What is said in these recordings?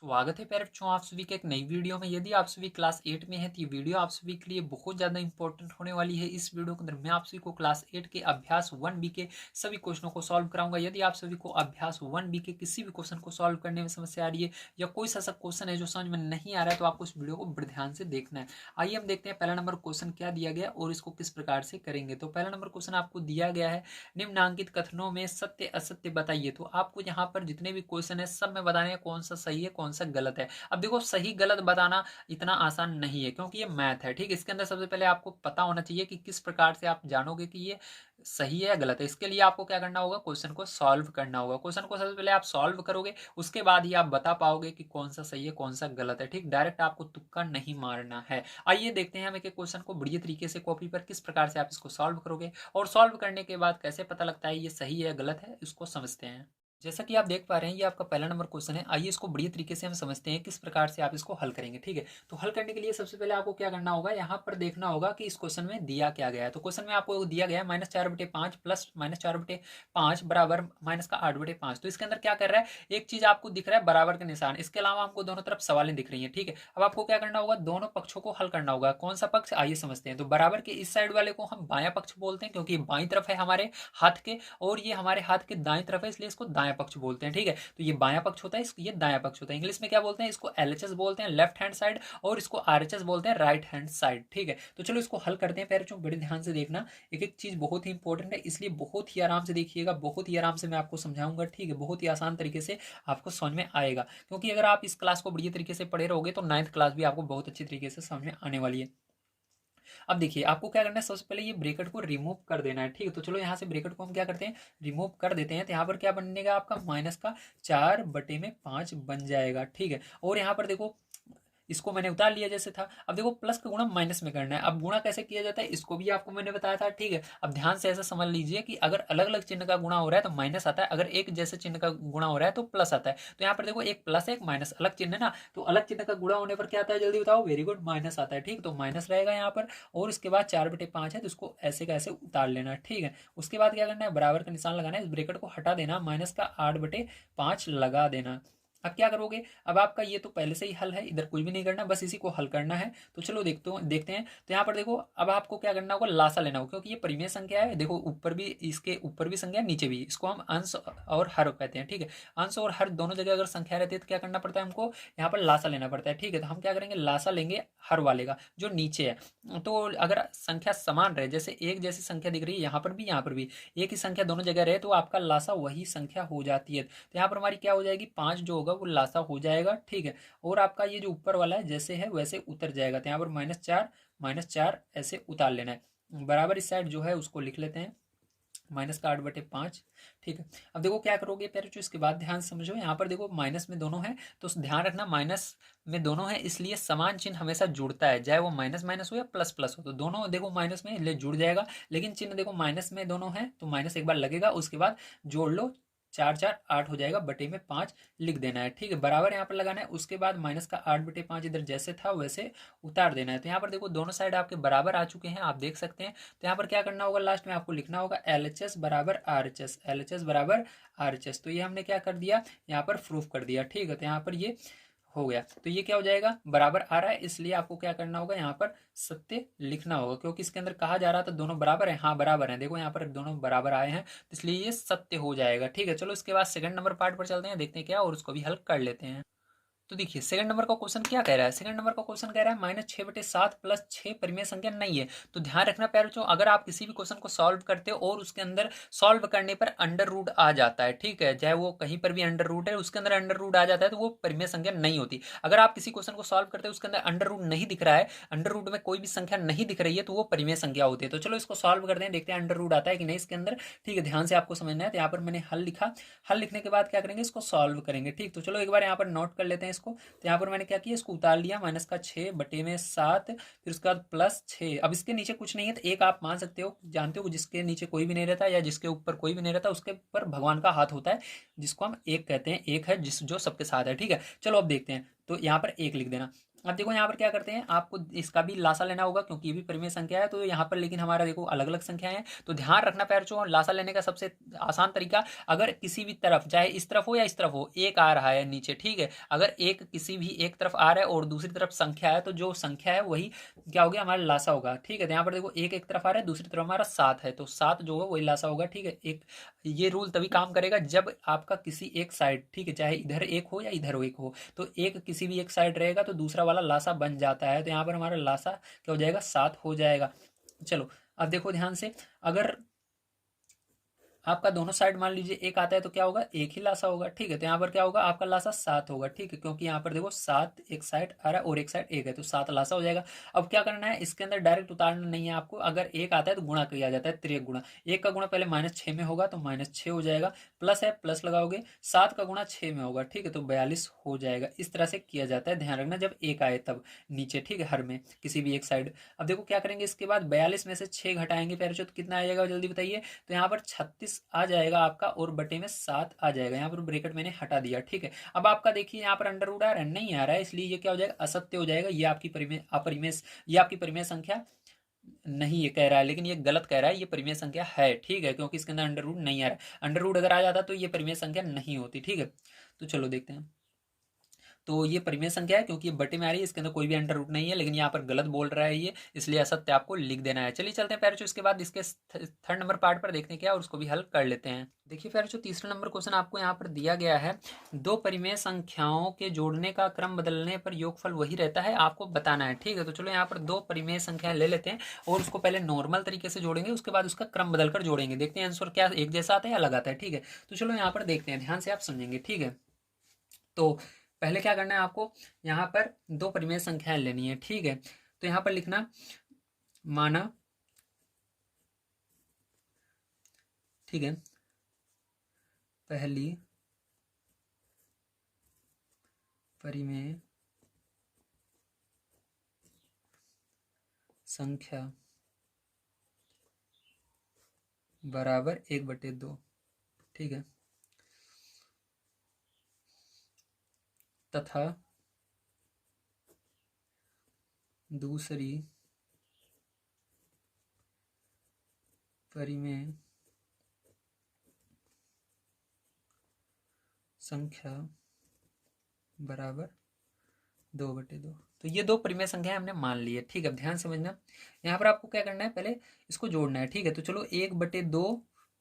स्वागत है प्यारे बच्चों आप सभी के एक नई वीडियो में। यदि आप सभी क्लास 8 में हैं तो ये वीडियो आप सभी के लिए बहुत ज़्यादा इंपॉर्टेंट होने वाली है। इस वीडियो के अंदर मैं आप सभी को क्लास 8 के अभ्यास 1B के सभी क्वेश्चनों को सॉल्व कराऊंगा। यदि आप सभी को अभ्यास 1B के किसी भी क्वेश्चन को सॉल्व करने में समस्या आ रही है या कोई सा क्वेश्चन है जो समझ में नहीं आ रहा है तो आपको इस वीडियो को बड़े ध्यान से देखना है। आइए हम देखते हैं पहला नंबर क्वेश्चन क्या दिया गया और इसको किस प्रकार से करेंगे। तो पहला नंबर क्वेश्चन आपको दिया गया है, निम्नांकित कथनों में सत्य असत्य बताइए। तो आपको यहाँ पर जितने भी क्वेश्चन है सब में बताने हैं कौन सा सही है कौन सा गलत है। अब देखो सही गलत बताना इतना आसान नहीं है क्योंकि ये मैथ है, ठीक है। इसके अंदर सबसे पहले आपको पता होना चाहिए कि किस प्रकार से आप जानोगे कि ये सही है या गलत है। इसके लिए आपको क्या करना होगा, क्वेश्चन को सॉल्व करना होगा। क्वेश्चन को सबसे पहले आप सॉल्व करोगे, उसके बाद ही आप बता पाओगे कि कौन सा सही है कौन सा गलत है, ठीक। डायरेक्ट आपको तुक्का नहीं मारना है। आइए देखते हैं हम एक एक क्वेश्चन को बढ़िया तरीके से कॉपी पर किस प्रकार से आप इसको सॉल्व करोगे और सॉल्व करने के बाद कैसे पता लगता है ये सही है या गलत है, इसको समझते हैं। जैसा कि आप देख पा रहे हैं ये आपका पहला नंबर क्वेश्चन है। आइए इसको बढ़िया तरीके से हम समझते हैं किस प्रकार से आप इसको हल करेंगे, ठीक है। तो हल करने के लिए सबसे पहले आपको क्या करना होगा, यहाँ पर देखना होगा कि इस क्वेश्चन में दिया क्या गया है। तो क्वेश्चन में आपको दिया गया है -4/5 प्लस -4/5 बराबर -8/5। तो इसके अंदर क्या कर रहा है, एक चीज आपको दिख रहा है बराबर के निशान, इसके अलावा आपको दोनों तरफ सवालें दिख रही है, ठीक है। अब आपको क्या करना होगा, दोनों पक्षों को हल करना होगा। कौन सा पक्ष, आइए समझते हैं। तो बराबर के इस साइड वाले को हम बायां पक्ष बोलते हैं क्योंकि बाई तरफ है हमारे हाथ के और ये हमारे हाथ के दाएं तरफ है, इसलिए इसको दायां पक्ष बोलते हैं, ठीक है। तो ये बायां पक्ष होता है, ये दायां पक्ष होता है। इंग्लिश में क्या बोलते हैं, इसको एलएचएस बोलते हैं, लेफ्ट हैंड साइड, और इसको आरएचएस बोलते हैं, राइट हैंड साइड, ठीक है। तो चलो इसको हल करते हैं। पैर बच्चों बड़े ध्यान से देखना, एक एक चीज बहुत ही इंपॉर्टेंट है, इसलिए बहुत ही आराम से देखिएगा, बहुत ही आराम से मैं आपको समझाऊंगा, ठीक है। बहुत ही आसान तरीके से आपको समझ में आएगा, क्योंकि अगर आप इस क्लास को बढ़िया तरीके से पढ़े रहोगे तो 9th क्लास भी आपको बहुत अच्छी तरीके से समझ में आने वाली है। अब देखिए आपको क्या करना है, सबसे पहले ये ब्रेकेट को रिमूव कर देना है, ठीक है। तो चलो यहाँ से ब्रेकेट को हम क्या करते हैं, रिमूव कर देते हैं। तो यहाँ पर क्या बनेगा आपका, -4/5 बन जाएगा, ठीक है। और यहाँ पर देखो इसको मैंने उतार लिया जैसे था। अब देखो प्लस का गुणा माइनस में करना है। अब गुणा कैसे किया जाता है इसको भी आपको मैंने बताया था, ठीक है। अब ध्यान से ऐसा समझ लीजिए कि अगर अलग अलग चिन्ह का गुणा हो रहा है तो माइनस आता है, अगर एक जैसे चिन्ह का गुणा हो रहा है तो प्लस आता है। तो यहाँ पर देखो एक प्लस एक माइनस, अलग चिन्ह है ना, तो अलग चिन्ह का गुणा होने पर क्या आता है जल्दी बताओ, वेरी गुड, माइनस आता है, ठीक। तो माइनस रहेगा यहाँ पर, और इसके बाद 4/5 है तो इसको ऐसे का ऐसे उतार लेना, ठीक है। उसके बाद क्या करना है, बराबर का निशान लगाना है, इस ब्रेकेट को हटा देना, -8/5 लगा देना। अब क्या करोगे, अब आपका ये तो पहले से ही हल है, इधर कुछ भी नहीं करना, बस इसी को हल करना है। तो चलो देखते हैं। तो यहाँ पर देखो अब आपको क्या करना होगा, लासा लेना होगा, क्योंकि ये परिमेय संख्या है। देखो ऊपर भी, इसके ऊपर भी संख्या नीचे भी, इसको हम अंश और हर कहते हैं, ठीक है। अंश और हर दोनों जगह अगर संख्या रहती है तो क्या करना पड़ता है हमको, यहाँ पर लासा लेना पड़ता है, ठीक है। तो हम क्या करेंगे, लासा लेंगे हर वाले का जो नीचे है। तो अगर संख्या समान रहे, जैसे एक जैसी संख्या दिख रही है यहाँ पर भी एक ही संख्या दोनों जगह रहे, तो आपका लासा वही संख्या हो जाती है। तो यहाँ पर हमारी क्या हो जाएगी, 5 जो होगा वो लासा हो जाएगा, ठीक है। और आपका ये जो ऊपर वाला है जैसे है वैसे उतर जाएगा। तो यहाँ पर -4 ऐसे उतार लेना है। बराबर इस साइड जो है उसको लिख लेते हैं, -8/5, ठीक है। अब देखो क्या करोगे प्यारे, इसके बाद ध्यान समझो, यहाँ पर देखो माइनस में दोनों है, तो ध्यान रखना माइनस में दोनों है, इसलिए समान चिन्ह हमेशा जुड़ता है, चाहे वो माइनस माइनस हो या प्लस प्लस हो। तो दोनों देखो माइनस में ले जुड़ जाएगा, लेकिन चिन्ह देखो माइनस में दोनों है तो माइनस एक बार लगेगा, उसके बाद जोड़ लो, 4 4 8 हो जाएगा, बटे में 5 लिख देना है, ठीक है। बराबर यहाँ पर लगाना है, उसके बाद -8/5 इधर जैसे था वैसे उतार देना है। तो यहाँ पर देखो दोनों साइड आपके बराबर आ चुके हैं, आप देख सकते हैं। तो यहाँ पर क्या करना होगा, लास्ट में आपको लिखना होगा LHS बराबर RHS, LHS बराबर RHS। तो ये हमने क्या कर दिया, यहाँ पर प्रूफ कर दिया, ठीक है। तो यहाँ पर ये हो गया, तो ये क्या हो जाएगा, बराबर आ रहा है, इसलिए आपको क्या करना होगा, यहाँ पर सत्य लिखना होगा, क्योंकि इसके अंदर कहा जा रहा था दोनों बराबर है, हाँ बराबर है, देखो यहाँ पर दोनों बराबर आए हैं, तो इसलिए ये सत्य हो जाएगा, ठीक है। चलो इसके बाद सेकंड नंबर पार्ट पर चलते हैं, देखते हैं क्या, और उसको भी हल कर लेते हैं। तो देखिए सेकंड नंबर का क्वेश्चन क्या कह रहा है, सेकंड नंबर का क्वेश्चन कह रहा है -6/7 प्लस 6 परिमेय संख्या नहीं है। तो ध्यान रखना प्यारे बच्चों, अगर आप किसी भी क्वेश्चन को सॉल्व करते हो और उसके अंदर सॉल्व करने पर अंडर रूट आ जाता है, ठीक है, चाहे वो कहीं पर भी अंडर रूट है, उसके अंदर अंडर रूट आ जाता है तो वो परिमेय संख्या नहीं होती। अगर आप किसी क्वेश्चन को सॉल्व करते हो उसके अंदर अंडर रूट नहीं दिख रहा है, अंडर रूट में कोई भी संख्या नहीं दिख रही है, तो वो परिमेय संख्या होती है। तो चलो इसको सॉल्व करते हैं, देखते हैं अंडर रूट आता है कि नहीं इसके अंदर, ठीक है। ध्यान से आपको समझना है। तो यहाँ पर मैंने हल लिखा, हल लिखने के बाद क्या करेंगे, इसको सॉल्व करेंगे, ठीक। तो चलो एक बार यहाँ पर नोट कर लेते हैं इसको। तो यहाँ पर मैंने क्या किया, इसको उतार लिया, -6/7, फिर उसके बाद +6। अब इसके नीचे कुछ नहीं है तो एक आप मान सकते हो, जानते हो जिसके नीचे कोई भी नहीं रहता या जिसके ऊपर कोई भी नहीं रहता उसके ऊपर भगवान का हाथ होता है, जिसको हम एक कहते हैं, एक है जिस जो सबके साथ है, ठीक है। चलो अब देखते हैं, तो यहाँ पर एक लिख देना। अब देखो यहाँ पर क्या करते हैं, आपको इसका भी लासा लेना होगा क्योंकि ये भी परिमेय संख्या है। तो यहाँ पर लेकिन हमारा देखो अलग अलग संख्या है, तो ध्यान रखना पैरचो, लासा लेने का सबसे आसान तरीका, अगर किसी भी तरफ, चाहे इस तरफ हो या इस तरफ हो, एक आ रहा है नीचे, ठीक है, अगर एक किसी भी एक तरफ आ रहा है और दूसरी तरफ संख्या है, तो जो संख्या है वही क्या हो गया, हमारा लासा होगा। ठीक है, तो यहाँ पर देखो एक एक तरफ आ रहा है, दूसरी तरफ हमारा 7 है, तो 7 जो है वही लासा होगा। ठीक है, एक ये रूल तभी काम करेगा जब आपका किसी एक साइड, ठीक है, चाहे इधर एक हो या इधर एक हो, तो एक किसी भी एक साइड रहेगा तो दूसरा वाला लासा बन जाता है। तो यहाँ पर हमारा लासा क्या हो जाएगा, 7 हो जाएगा। चलो अब देखो ध्यान से, अगर आपका दोनों साइड मान लीजिए एक आता है तो क्या होगा, एक ही लासा होगा। ठीक है, तो यहाँ पर क्या होगा, आपका लासा 7 होगा। ठीक है, क्योंकि यहाँ पर देखो 7 एक साइड आ रहा है और एक साइड एक है, तो 7 लासा हो जाएगा। अब क्या करना है, इसके अंदर डायरेक्ट उतारना नहीं है आपको, अगर एक आता है तो गुणा किया जाता है, तिरक गुणा। एक का गुणा पहले -6 में होगा तो -6 हो जाएगा, प्लस है प्लस लगाओगे, 7 का गुणा 6 में होगा, ठीक है, तो 42 हो जाएगा। इस तरह से किया जाता है, ध्यान रखना जब एक आए तब नीचे, ठीक है, हर में किसी भी एक साइड। अब देखो क्या करेंगे, इसके बाद 42 में से 6 घटाएंगे पैर, तो कितना आ जाएगा जल्दी बताइए। तो यहाँ पर 36 आ जाएगा आपका और बटे में 7 आ जाएगा। यहाँ पर ब्रैकेट मैंने हटा दिया। ठीक है, अब आपका देखिए यहाँ पर अंडर रूट आ रहा है, नहीं आ रहा है, इसलिए ये क्या हो जाएगा, असत्य हो जाएगा। ये आपकी परिमेय अपरिमेय, ये आपकी परिमेय संख्या नहीं ये कह रहा है, लेकिन ये गलत कह रहा है, ये परिमेय संख्या है। ठीक है, क्योंकि इसके अंदर अंडर रूट नहीं आ रहा है, अंडर रूट अगर आ जाता तो ये परिमेय संख्या नहीं होती। ठीक है, तो चलो देखते हैं। तो ये परिमेय संख्या है क्योंकि ये बटे में आ रही है, इसके अंदर कोई भी अंडर रूट नहीं है, लेकिन यहाँ पर गलत बोल रहा है ये, इसलिए असत्य आपको लिख देना है। चलिए चलते हैं पैरचो, इसके बाद इसके थर्ड नंबर पार्ट पर देखते हैं क्या, और उसको भी हल कर लेते हैं। देखिए पैरचो, तीसरा नंबर क्वेश्चन आपको यहाँ पर दिया गया है, दो परिमेय संख्याओं के जोड़ने का क्रम बदलने पर योगफल वही रहता है, आपको बताना है। ठीक है, तो चलो यहाँ पर दो परिमेय संख्याएं ले लेते हैं और उसको पहले नॉर्मल तरीके से जोड़ेंगे, उसके बाद उसका क्रम बदलकर जोड़ेंगे, देखते हैं आंसर क्या एक जैसा आता है या अलग आता है। ठीक है, तो चलो यहाँ पर देखते हैं, ध्यान से आप समझेंगे। ठीक है, तो पहले क्या करना है आपको, यहाँ पर दो परिमेय संख्याएं लेनी है। ठीक है, तो यहाँ पर लिखना माना, ठीक है, पहली परिमेय संख्या बराबर 1/2। ठीक है, तथा दूसरी परिमेय संख्या बराबर 2/2। तो ये दो परिमेय संख्या हमने मान ली है। ठीक है, अब ध्यान समझना, यहाँ पर आपको क्या करना है, पहले इसको जोड़ना है। ठीक है, तो चलो 1/2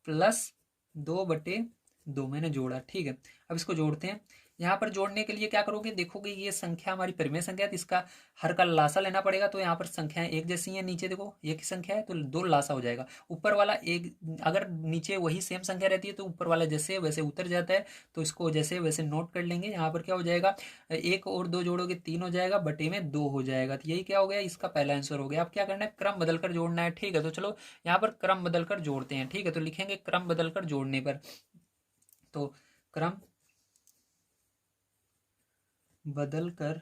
प्लस 2/2 मैंने जोड़ा। ठीक है, अब इसको जोड़ते हैं। यहाँ पर जोड़ने के लिए क्या करोगे, देखोगे ये संख्या हमारी परिमेय संख्या है, तो इसका हर का लासा लेना पड़ेगा। तो यहाँ पर संख्याएं एक जैसी हैं, नीचे देखो एक ही संख्या है तो दो लासा हो जाएगा। ऊपर वाला एक, अगर नीचे वही सेम संख्या रहती है तो ऊपर वाला जैसे वैसे उतर जाता है, तो इसको जैसे वैसे नोट कर लेंगे। यहाँ पर क्या हो जाएगा, एक और दो जोड़ोगे 3 हो जाएगा, बटे में 2 हो जाएगा। तो यही क्या हो गया, इसका पहला आंसर हो गया। अब क्या करना है, क्रम बदलकर जोड़ना है। ठीक है, तो चलो यहाँ पर क्रम बदलकर जोड़ते हैं। ठीक है, तो लिखेंगे क्रम बदलकर जोड़ने पर, तो क्रम बदलकर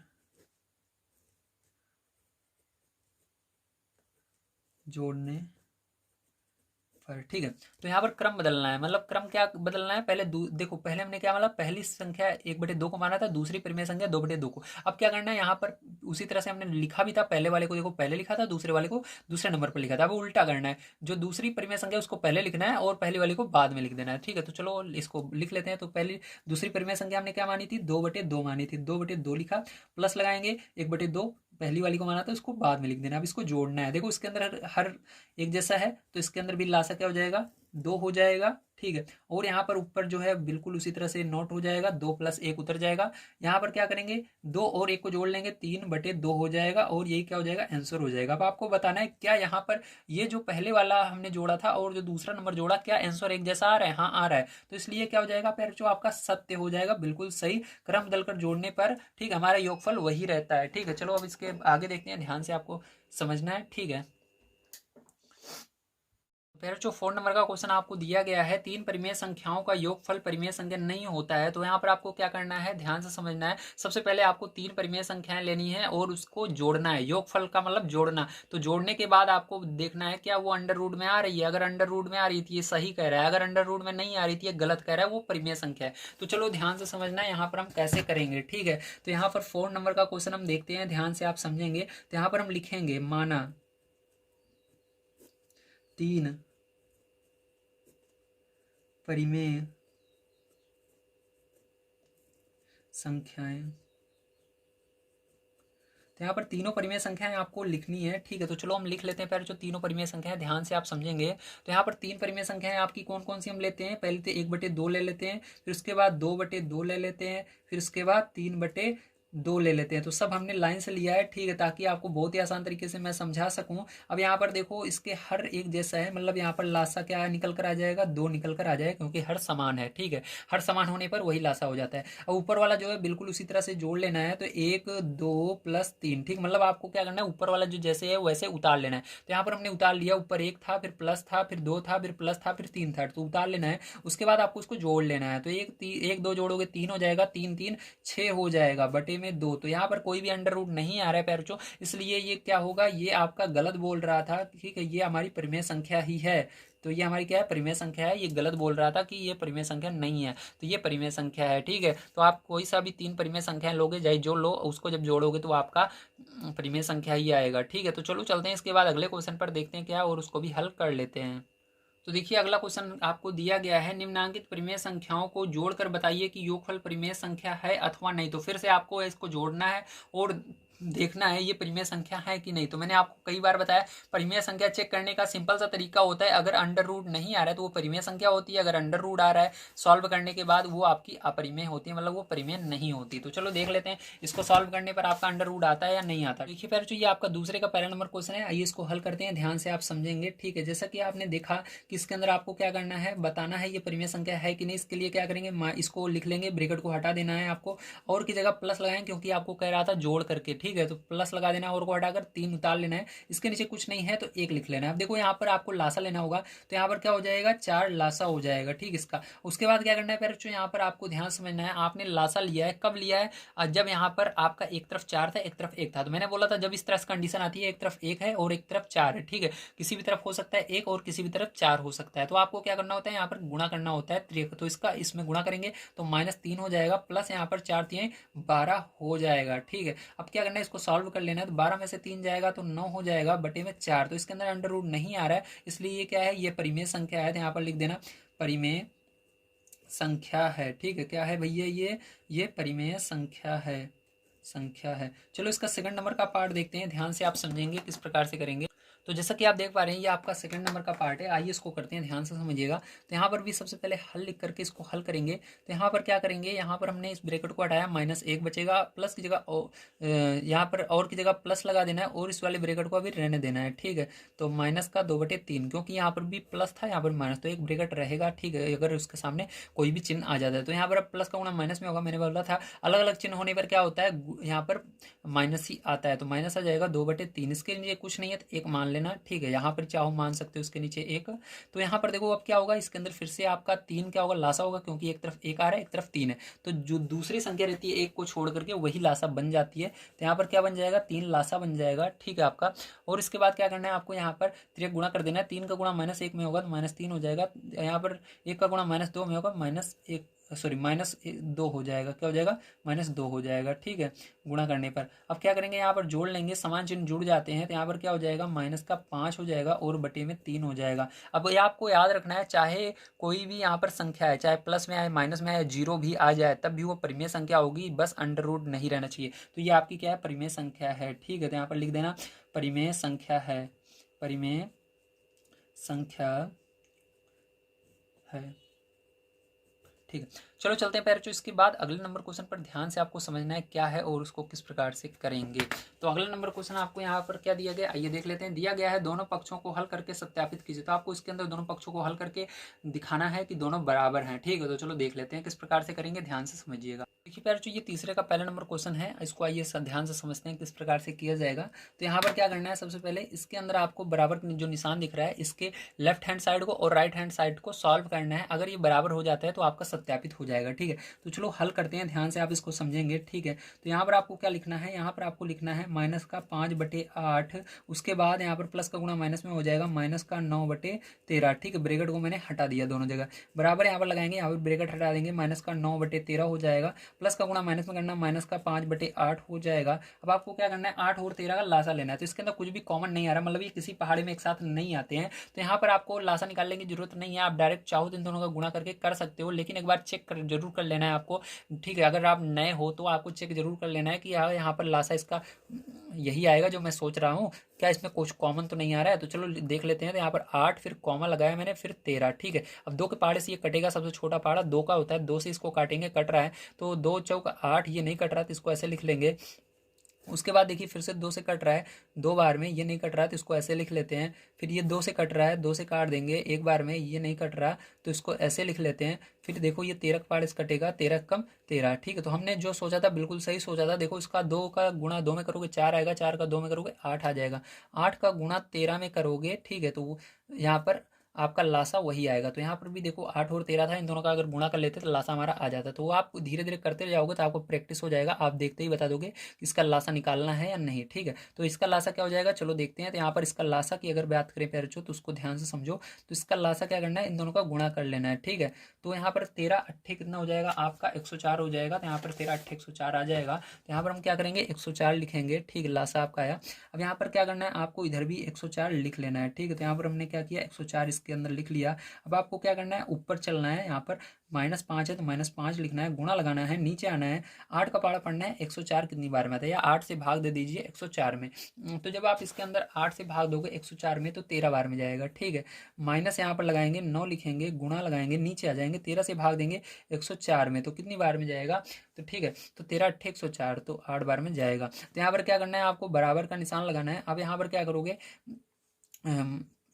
जोड़ने पर। ठीक है, तो यहाँ पर क्रम बदलना है, मतलब क्रम क्या बदलना है, पहले देखो पहले हमने क्या माना, पहली संख्या 1/2 को माना था, दूसरी परिमेय संख्या 2/2 को। अब क्या करना है, यहाँ पर उसी तरह से हमने लिखा भी था, पहले वाले को देखो पहले लिखा था, दूसरे वाले को दूसरे नंबर पर लिखा था। अब उल्टा करना है, जो दूसरी परिमेय संख्या उसको पहले लिखना है और पहली वाली को बाद में लिख देना है। ठीक है, तो चलो इसको लिख लेते हैं। तो पहली दूसरी परिमेय संख्या हमने क्या मानी थी, 2/2 मानी थी, 2/2 लिखा, प्लस लगाएंगे 1/2, पहली वाली को माना था उसको बाद में लिख देना। अब इसको जोड़ना है, देखो इसके अंदर हर एक जैसा है, तो इसके अंदर भी लासा क्या हो जाएगा, 2 हो जाएगा। ठीक है, और यहाँ पर ऊपर जो है बिल्कुल उसी तरह से नोट हो जाएगा, 2 + 1 उतर जाएगा। यहाँ पर क्या करेंगे, 2 और 1 को जोड़ लेंगे, 3/2 हो जाएगा, और यही क्या हो जाएगा, आंसर हो जाएगा। अब आपको बताना है क्या यहाँ पर ये जो पहले वाला हमने जोड़ा था और जो दूसरा नंबर जोड़ा, क्या आंसर एक जैसा आ रहा है, हाँ आ रहा है, तो इसलिए क्या हो जाएगा फिर, जो आपका सत्य हो जाएगा, बिल्कुल सही। क्रम बदलकर जोड़ने पर ठीक हमारा योगफल वही रहता है। ठीक है, चलो अब इसके आगे देखते हैं, ध्यान से आपको समझना है। ठीक है, फिर जो 4 नंबर का क्वेश्चन आपको दिया गया है, तीन परिमेय संख्याओं का योगफल परिमेय संख्या नहीं होता है, तो यहाँ पर आपको क्या करना है, ध्यान से समझना है। सबसे पहले आपको तीन परिमेय संख्याएं लेनी है और उसको जोड़ना है। योगफल का मतलब जोड़ना, तो जोड़ने के बाद आपको देखना है क्या वो अंडर रूट में आ रही है। अगर अंडर रूट में आ रही थी ये सही कह रहा है, अगर अंडर रूट में नहीं आ रही थी ये गलत कह रहा है, वो परिमेय संख्या है। तो चलो ध्यान से समझना है यहाँ पर हम कैसे करेंगे, ठीक है। तो यहाँ पर 4 नंबर का क्वेश्चन हम देखते हैं, ध्यान से आप समझेंगे। तो यहाँ पर हम लिखेंगे माना तीन परिमेय संख्याएं। तो यहाँ पर तीनों परिमेय संख्याएं आपको लिखनी है, ठीक है। तो चलो हम लिख लेते हैं पहले जो तीनों परिमेय संख्याएं, ध्यान से आप समझेंगे। तो यहाँ पर तीन परिमेय संख्याएं आपकी कौन कौन सी हम लेते हैं, पहले तो 1/2 ले लेते हैं, फिर उसके बाद 2/2 ले लेते हैं, फिर उसके बाद 3/2 ले लेते हैं। तो सब हमने लाइन से लिया है, ठीक है, ताकि आपको बहुत ही आसान तरीके से मैं समझा सकूं। अब यहाँ पर देखो इसके हर एक जैसा है, मतलब यहाँ पर लासा क्या निकल कर आ जाएगा, 2 निकल कर आ जाएगा, क्योंकि हर समान है, ठीक है। हर समान होने पर वही लासा हो जाता है। अब ऊपर वाला जो है बिल्कुल उसी तरह से जोड़ लेना है। तो 1 2 + 3, ठीक, मतलब आपको क्या करना है, ऊपर वाला जो जैसे है वैसे उतार लेना है। तो यहाँ पर हमने उतार लिया, ऊपर 1 था, फिर प्लस था, फिर 2 था, फिर प्लस था, फिर 3 था, तो उतार लेना है। उसके बाद आपको उसको जोड़ लेना है। तो 1 2 जोड़ोगे 3 हो जाएगा, 3 3 6 हो जाएगा, बटे में 2। तो यहाँ पर कोई भी अंडर रूट नहीं आ रहा है पैरचो, इसलिए ये क्या होगा, ये आपका गलत बोल रहा था, ठीक है, ये हमारी परिमेय संख्या ही है। तो ये हमारी क्या है, परिमेय संख्या है। ये गलत बोल रहा था कि ये परिमेय संख्या नहीं है, तो ये परिमेय संख्या है, ठीक है। तो आप कोई सा भी तीन परिमेय संख्याएं लोगे, चाहे जो लो, उसको जब जोड़ोगे तो आपका परिमेय संख्या ही आएगा, ठीक है। तो चलो चलते हैं इसके बाद अगले क्वेश्चन पर, देखते हैं क्या और उसको भी हल कर लेते हैं। तो देखिए अगला क्वेश्चन आपको दिया गया है, निम्नांकित परिमेय संख्याओं को जोड़कर बताइए कि योगफल परिमेय संख्या है अथवा नहीं। तो फिर से आपको इसको जोड़ना है और देखना है ये परिमेय संख्या है कि नहीं। तो मैंने आपको कई बार बताया, परिमेय संख्या चेक करने का सिंपल सा तरीका होता है, अगर अंडर रूट नहीं आ रहा है तो वो परिमेय संख्या होती है, अगर अंडर रूट आ रहा है सॉल्व करने के बाद वो आपकी अपरिमेय होती है, मतलब वो परिमेय नहीं होती। तो चलो देख लेते हैं इसको सॉल्व करने पर आपका अंडर रूट आता है या नहीं आता। देखिए फिर जो ये आपका दूसरे का पहला नंबर क्वेश्चन है, आइए इसको हल करते हैं, ध्यान से आप समझेंगे, ठीक है। जैसा कि आपने देखा कि इसके अंदर आपको क्या करना है, बताना है ये परिमेय संख्या है कि नहीं। इसके लिए क्या करेंगे, इसको लिख लेंगे, ब्रैकेट को हटा देना है आपको, और की जगह प्लस लगाएं, क्योंकि आपको कह रहा था जोड़ करके, ठीक है। तो प्लस लगा देना है, और को हटाकर 3 उतार लेना है। इसके नीचे कुछ नहीं है तो 1 लिख लेना है। अब देखो यहाँ पर आपको लासा लेना होगा, तो यहाँ पर क्या हो जाएगा, 4 लासा हो जाएगा, ठीक इसका। उसके बाद क्या करना है बच्चों, यहाँ पर आपको ध्यान समझना है, आपने लासा लिया है, कब लिया है, जब यहाँ पर आपका एक तरफ 4 था, एक तरफ 1 था। तो मैंने बोला था जब इस तरह से कंडीशन आती है, एक तरफ 1 है और एक तरफ 4 है, ठीक है। किसी भी तरफ हो सकता है 1 और किसी भी तरफ 4 हो सकता है। तो आपको क्या करना होता है, यहाँ पर गुणा करना होता है। तो इसका इसमें गुणा करेंगे तो -3 हो जाएगा, प्लस यहाँ पर 4 3 12 हो जाएगा, ठीक है। अब क्या करना है, इसको सॉल्व कर लेना है। तो 12 में से 3 जाएगा तो 9 हो जाएगा, बटे में 4। तो इसके अंदर अंडर रूट नहीं आ रहा है, इसलिए ये क्या है, ये परिमेय संख्या है। तो यहाँ पर लिख देना परिमेय संख्या है, ठीक है। क्या है भैया, ये परिमेय संख्या है, संख्या है। चलो इसका सेकंड नंबर का पार्ट देखते हैं, ध्यान से आप समझेंगे किस प्रकार से करेंगे। तो जैसा कि आप देख पा रहे हैं ये आपका सेकंड नंबर का पार्ट है, आइए इसको करते हैं, ध्यान से समझिएगा। तो यहाँ पर भी सबसे पहले हल लिख करके इसको हल करेंगे। तो यहाँ पर क्या करेंगे, यहाँ पर हमने इस ब्रैकेट को हटाया, -1 बचेगा, प्लस की जगह यहाँ पर और की जगह प्लस लगा देना है, और इस वाले ब्रैकेट को अभी रहने देना है, ठीक है। तो माइनस का 2/3, क्योंकि यहाँ पर भी प्लस था, यहाँ पर माइनस, तो एक ब्रैकेट रहेगा, ठीक है, अगर उसके सामने कोई भी चिन्ह आ जाता है। तो यहाँ पर अब प्लस का गुणा माइनस में होगा, मैंने बोला था अलग अलग चिन्ह होने पर क्या होता है, यहाँ पर माइनस ही आता है। तो माइनस आ जाएगा 2/3, इसके नीचे कुछ नहीं है तो 1 मान लेना, ठीक है। यहाँ पर चाहो मान सकते हो उसके नीचे 1। तो यहाँ पर देखो अब क्या होगा, इसके अंदर फिर से आपका 3 क्या होगा, लासा होगा, क्योंकि एक तरफ 1 आ रहा है, एक तरफ 3 है। तो जो दूसरी संख्या रहती है 1 को छोड़ करके वही लासा बन जाती है। तो यहाँ पर क्या बन जाएगा, 3 लासा बन जाएगा, ठीक है आपका। और इसके बाद क्या करना है आपको, यहाँ पर 3 गुणा कर देना है। 3 का गुणा -1 में होगा तो -3 हो जाएगा। यहाँ पर 1 का गुणा -2 में होगा, -2 हो जाएगा, क्या हो जाएगा, -2 हो जाएगा, ठीक है, गुणा करने पर। अब क्या करेंगे, यहाँ पर जोड़ लेंगे, समान चिन्ह जुड़ जाते हैं। तो यहाँ पर क्या हो जाएगा, -5 हो जाएगा और बटे में 3 हो जाएगा। अब ये आपको याद रखना है, चाहे कोई भी यहाँ पर संख्या है, चाहे प्लस में आए, माइनस में आए, जीरो भी आ जाए, तब भी वो परिमेय संख्या होगी, बस अंडर रूट नहीं रहना चाहिए। तो ये आपकी क्या है, परिमेय संख्या है, ठीक है। तो यहाँ पर लिख देना परिमेय संख्या है, परिमेय संख्या है, ठीक है। चलो चलते हैं पैरचो, इसके बाद अगले नंबर क्वेश्चन पर ध्यान से आपको समझना है क्या है और उसको किस प्रकार से करेंगे। तो अगला नंबर क्वेश्चन आपको यहाँ पर क्या दिया गया, आइए देख लेते हैं। दिया गया है दोनों पक्षों को हल करके सत्यापित कीजिए। तो आपको इसके अंदर दोनों पक्षों को हल करके दिखाना है कि दोनों बराबर हैं, ठीक है। तो चलो देख लेते हैं किस प्रकार से करेंगे, ध्यान से समझिएगा। देखिए प्यारे बच्चों, ये तीसरे का पहला नंबर क्वेश्चन है। इसको आइए ध्यान से समझते हैं किस प्रकार से किया जाएगा। तो यहाँ पर क्या करना है, सबसे पहले इसके अंदर आपको बराबर जो निशान दिख रहा है, इसके लेफ्ट हैंड साइड को और राइट हैंड साइड को सॉल्व करना है। अगर ये बराबर हो जाता है तो आपका सत्यापित हो जाएगा। ठीक है, तो चलो हल करते हैं, ध्यान से आप इसको समझेंगे। ठीक है, तो यहाँ पर आपको क्या लिखना है, यहाँ पर आपको लिखना है -5/8। उसके बाद यहाँ पर प्लस का गुणा माइनस में हो जाएगा -9/13। ठीक है, ब्रैकेट को मैंने हटा दिया दोनों जगह, बराबर यहाँ पर लगाएंगे, यहाँ पर ब्रैकेट हटा देंगे, -9/13 हो जाएगा। प्लस का गुणा माइनस में करना, -5/8 हो जाएगा। अब आपको क्या करना है, 8 और 13 का लासा लेना है। तो इसके अंदर कुछ भी कॉमन नहीं आ रहा, मतलब ये किसी पहाड़ी में एक साथ नहीं आते हैं। तो यहाँ पर आपको लासा निकालने की जरूरत नहीं है, आप डायरेक्ट चाहो तो इन दोनों का गुणा करके कर सकते हो, लेकिन एक बार चेक जरूर कर लेना है आपको। ठीक है, अगर आप नए हो तो आपको चेक जरूर कर लेना है कि यहाँ पर लासा इसका यही आएगा जो मैं सोच रहा हूँ, क्या इसमें कुछ कॉमन तो नहीं आ रहा है। तो चलो देख लेते हैं। तो यहाँ पर 8, फिर कॉमा लगाया मैंने, फिर 13। ठीक है, अब 2 के पहाड़े से ये कटेगा, सबसे छोटा पहाड़ा 2 का होता है, 2 से इसको काटेंगे, कट रहा है। तो 2 चौक 8, ये नहीं कट रहा तो इसको ऐसे लिख लेंगे। उसके बाद देखिए फिर से 2 से कट रहा है 2 बार में, ये नहीं कट रहा है तो इसको ऐसे लिख लेते हैं। फिर ये 2 से कट रहा है, 2 से काट देंगे एक बार में, ये नहीं कट रहा तो इसको ऐसे लिख लेते हैं। फिर देखो ये 13 का पार्ट कटेगा, 13 कम 13। ठीक है, तो हमने जो सोचा था बिल्कुल सही सोचा था। देखो इसका 2 का गुणा 2 में करोगे 4 आएगा, 4 का 2 में करोगे 8 आ जाएगा, 8 का गुणा 13 में करोगे। ठीक है, तो यहाँ पर आपका लासा वही आएगा। तो यहाँ पर भी देखो 8 और 13 था, इन दोनों का अगर गुणा कर लेते तो लासा हमारा आ जाता। तो वो आप धीरे धीरे करते जाओगे तो आपको प्रैक्टिस हो जाएगा, आप देखते ही बता दोगे कि इसका लासा निकालना है या नहीं। ठीक है, तो इसका लासा क्या हो जाएगा, चलो देखते हैं। तो यहाँ पर इसका लासा की अगर बात करें प्यारे बच्चों, तो उसको ध्यान से समझो। तो इसका लासा क्या करना है, इन दोनों का गुणा कर लेना है। ठीक है, तो यहाँ पर 13 अट्ठे कितना हो जाएगा आपका 104 हो जाएगा। तो यहाँ पर 13 अट्ठे 104 आ जाएगा। तो यहाँ पर हम क्या करेंगे 104 लिखेंगे। ठीक है, लासा आपका आया। अब यहाँ पर क्या करना है, आपको इधर भी 104 लिख लेना है। ठीक है, तो यहाँ पर हमने क्या किया 104 इसके अंदर लिख लिया। अब आपको क्या करना है, ऊपर चलना है, यहाँ पर -5 है तो -5 लिखना है, गुणा लगाना है, नीचे आना है, 8 का पारा पढ़ना है। 104 कितनी बार में आता है, या 8 से भाग दे दीजिए 104 में। तो जब आप इसके अंदर 8 से भाग दोगे 104 में तो 13 बार में जाएगा। ठीक है, माइनस यहाँ पर लगाएंगे, 9 लिखेंगे, गुणा लगाएंगे, नीचे आ जाएंगे, 13 से भाग देंगे 104 में तो कितनी बार में जाएगा। तो ठीक है, तो 13 अट्ठे 104 तो 8 बार में जाएगा। तो यहाँ पर क्या करना है, आपको बराबर का निशान लगाना है। अब यहाँ पर क्या करोगे,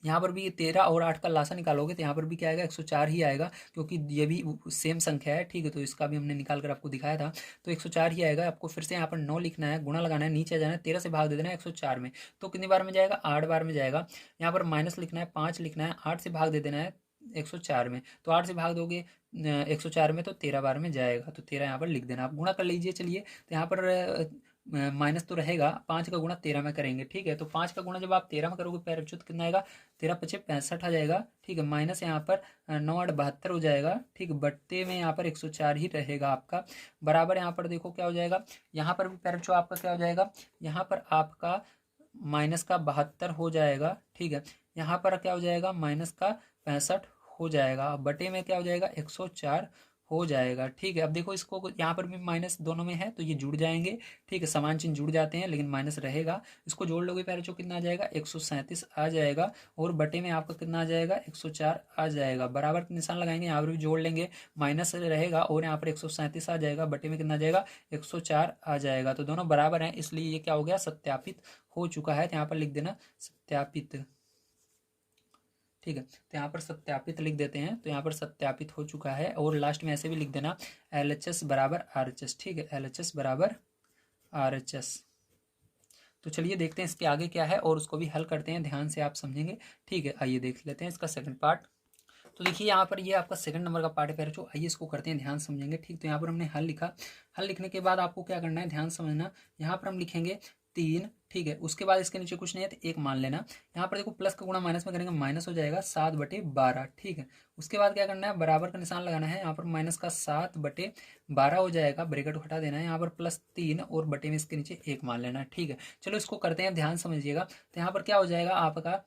यहाँ पर भी 13 और 8 का लासा निकालोगे तो यहाँ पर भी क्या आएगा 104 ही आएगा, क्योंकि ये भी सेम संख्या है। ठीक है, तो इसका भी हमने निकाल कर आपको दिखाया था, तो 104 ही आएगा। आपको फिर से यहाँ पर 9 लिखना है, गुणा लगाना है, नीचे जाना है, 13 से भाग दे देना है 104 में तो कितनी बार में जाएगा, 8 बार में जाएगा। यहाँ पर माइनस लिखना है, 5 लिखना है, 8 से भाग दे देना है 104 में, तो 8 से भाग दोगे 104 में तो 13 बार में जाएगा। तो 13 यहाँ पर लिख देना, आप गुणा कर लीजिए। चलिए, तो यहाँ पर माइनस तो रहेगा, 5 का गुणा 13 में करेंगे। ठीक है, तो 5 का गुणा जब आप 13 में करोगे प्यारे बच्चों तो कितना आएगा, 13 पचे 65 आ जाएगा। ठीक है, माइनस यहाँ पर 9 8 72 हो जाएगा। ठीक है, बट्टे में यहाँ पर 104 ही रहेगा आपका, बराबर। यहाँ पर देखो क्या हो जाएगा, यहाँ पर भी प्यारे बच्चों आपका क्या हो जाएगा, यहाँ पर आपका माइनस का 72 हो जाएगा। ठीक है, यहाँ पर क्या हो जाएगा, माइनस का 65 हो जाएगा, बटे में क्या हो जाएगा 104 हो जाएगा। ठीक है, अब देखो इसको यहाँ पर भी माइनस दोनों में है तो ये जुड़ जाएंगे। ठीक है, समान चिन्ह जुड़ जाते हैं लेकिन माइनस रहेगा, इसको जोड़ लोगे प्यारे बच्चों कितना आ जाएगा 137 आ जाएगा, और बटे में आपका कितना आ जाएगा 104 आ जाएगा। बराबर का निशान लगाएंगे, यहाँ पर भी जोड़ लेंगे, माइनस रहेगा और यहाँ पर 137 आ जाएगा, बटे में कितना आ जाएगा 104 आ जाएगा। तो दोनों बराबर हैं, इसलिए ये क्या हो गया, सत्यापित हो चुका है। तो यहाँ पर लिख देना सत्यापित। ठीक है, तो यहाँ पर सत्यापित लिख देते हैं। तो यहाँ पर सत्यापित हो चुका है, और लास्ट में ऐसे भी लिख देना LHS बराबर RHS। ठीक है, LHS बराबर RHS। तो चलिए देखते हैं इसके आगे क्या है और उसको भी हल करते हैं, ध्यान से आप समझेंगे। ठीक है, आइए देख लेते हैं इसका सेकंड पार्ट। तो देखिए यहाँ पर ये आपका सेकंड नंबर का पार्ट है प्यारे बच्चों, आइए इसको करते हैं, ध्यान समझेंगे। ठीक, तो यहाँ पर हमने हल लिखा, हल लिखने के बाद आपको क्या करना है, ध्यान समझना। यहाँ पर हम लिखेंगे 3। ठीक है, उसके बाद इसके नीचे कुछ नहीं है तो 1 मान लेना। यहाँ पर देखो प्लस का गुणा माइनस में करेंगे, माइनस हो जाएगा 7/12। ठीक है, उसके बाद क्या करना है, बराबर का निशान लगाना है। यहाँ पर माइनस का 7/12 हो जाएगा, ब्रैकेट को हटा देना है। यहाँ पर +3 और बटे में इसके नीचे 1 मान लेना है। ठीक है, चलो इसको करते हैं, ध्यान समझिएगा। तो यहाँ पर क्या हो जाएगा आपका,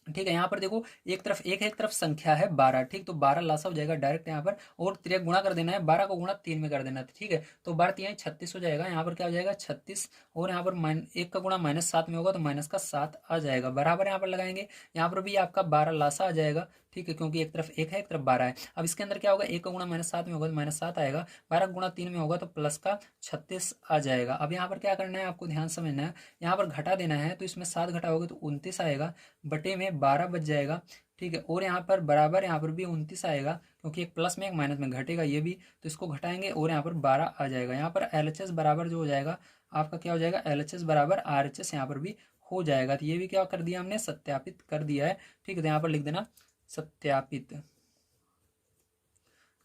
ठीक है, यहाँ पर देखो एक तरफ संख्या है 12। ठीक, तो 12 लासा हो जाएगा डायरेक्ट यहाँ पर, और 3 गुणा कर देना है, 12 को गुणा 3 में कर देना है। ठीक है, तो 12 3 36 हो जाएगा, यहाँ पर क्या हो जाएगा 36, और यहाँ पर 1 का गुणा -7 में होगा तो -7 आ जाएगा, बराबर यहाँ पर लगाएंगे। यहाँ पर भी आपका 12 लासा आ जाएगा। ठीक है, क्योंकि एक तरफ 1 है, एक तरफ 12 है। अब इसके अंदर क्या होगा, 1 का गुणा -7 में होगा तो -7 आएगा, 12 का गुणा 3 में होगा तो प्लस का 36 आ जाएगा। अब यहाँ पर क्या करना है, आपको ध्यान समझना है, यहाँ पर घटा देना है, तो इसमें 7 घटाओगे तो 29 आएगा, बटे में 12 बच जाएगा। ठीक है, और यहाँ पर बराबर, यहाँ पर भी 29 आएगा, क्योंकि एक प्लस में एक माइनस में घटेगा ये भी, तो इसको घटाएंगे और यहाँ पर 12 आ जाएगा। यहाँ पर LHS बराबर जो हो जाएगा आपका, क्या हो जाएगा, LHS बराबर RHS यहाँ पर भी हो जाएगा। तो ये भी क्या कर दिया हमने, सत्यापित कर दिया है। ठीक है, तो यहाँ पर लिख देना सत्यापित।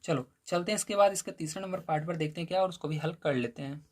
चलो चलते हैं इसके बाद इसके तीसरे नंबर पार्ट पर, देखते हैं क्या और उसको भी हल कर लेते हैं।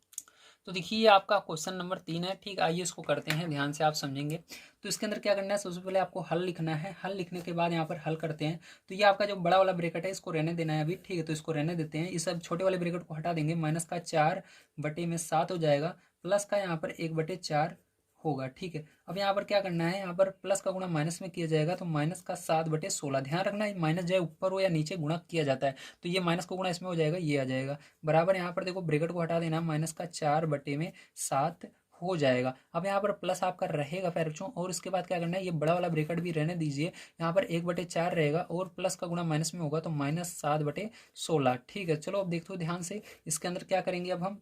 तो देखिए ये आपका क्वेश्चन नंबर 3 है। ठीक, आइए इसको करते हैं, ध्यान से आप समझेंगे। तो इसके अंदर क्या करना है, सबसे पहले आपको हल लिखना है, हल लिखने के बाद यहाँ पर हल करते हैं। तो ये आपका जो बड़ा वाला ब्रैकेट है इसको रहने देना है अभी। ठीक है, तो इसको रहने देते हैं, इस सब छोटे वाले ब्रैकेट को हटा देंगे, माइनस का 4 बटे में 7 हो जाएगा, प्लस का यहाँ पर 1/4 होगा। ठीक है, अब यहाँ पर क्या करना है, यहाँ पर प्लस का गुणा माइनस में किया जाएगा, तो माइनस का 7/16। ध्यान रखना माइनस चाहे ऊपर हो या नीचे गुणा किया जाता है, तो ये माइनस का गुणा इसमें हो जाएगा, ये आ जाएगा बराबर। यहाँ पर देखो ब्रैकेट को हटा देना, माइनस का 4 बटे में 7 हो जाएगा। अब यहाँ पर प्लस आपका रहेगा पैरचों, और इसके बाद क्या करना है, ये बड़ा वाला ब्रैकेट भी रहने दीजिए, यहाँ पर 1/4 रहेगा, और प्लस का गुणा माइनस में होगा तो -7/16। ठीक है, चलो अब देखते हो ध्यान से, इसके अंदर क्या करेंगे अब हम।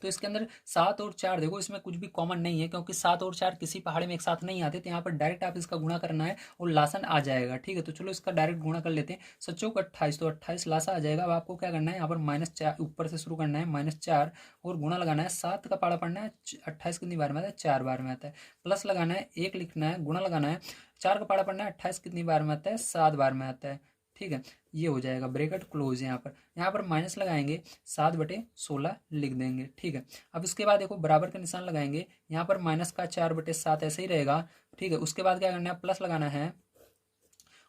तो इसके अंदर 7 और 4 देखो, इसमें कुछ भी कॉमन नहीं है, क्योंकि 7 और 4 किसी पहाड़े में एक साथ नहीं आते, तो यहाँ पर डायरेक्ट आप इसका गुणा करना है और लासन आ जाएगा। ठीक है, तो चलो इसका डायरेक्ट गुणा कर लेते हैं, 7 28, तो 28 लासा आ जाएगा। अब आपको क्या करना है, यहाँ पर -4 ऊपर से शुरू करना है, -4 और गुणा लगाना है, 7 का पाड़ा पढ़ना है, 28 कितनी बार में आता है, 4 बार में आता है, प्लस लगाना है, 1 लिखना है, गुणा लगाना है, 4 का पाड़ा पढ़ना है, 28 कितनी बार में आता है, 7 बार में आता है। ठीक है, ये हो जाएगा, ब्रैकेट क्लोज है। यहाँ पर माइनस लगाएंगे, 7/16 लिख देंगे। ठीक है, अब इसके बाद देखो बराबर का निशान लगाएंगे, यहाँ पर माइनस का 4/7 ऐसे ही रहेगा। ठीक है, उसके बाद क्या करना है, प्लस लगाना है,